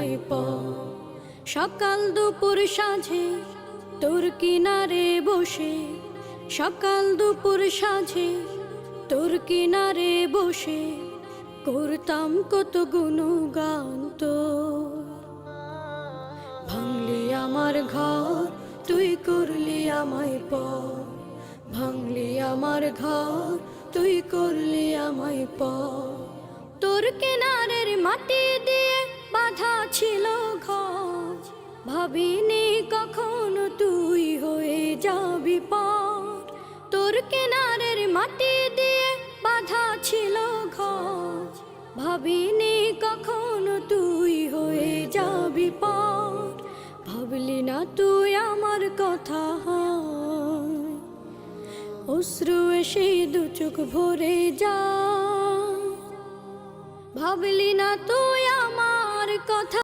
আমায় সকাল দুপুর সাঁঝে তোর কিনারে বসে, সকাল দুপুর সাঁঝে তোর কিনারে বসে করতাম কত গুণগান তোর। ভাঙলি আমার ঘর তুই করলি আমায় ভাঙলি আমার ঘর তুই করলি আমায় তোর কিনারের মাটি দিয়ে বাঁধা ছিল ঘর, ভাবিনি কখনো তুই হয়ে যাবি পার। তোর কিনারের মাটি দিয়ে বাঁধা ছিল ঘর, ভাবিনি কখনো তুই হয়ে যাবি পার। ভাবলি না তুই আমার কথা, অশ্রু এসে দু চোখ ভরে যা। ভাবলি না তুই আমার কথা।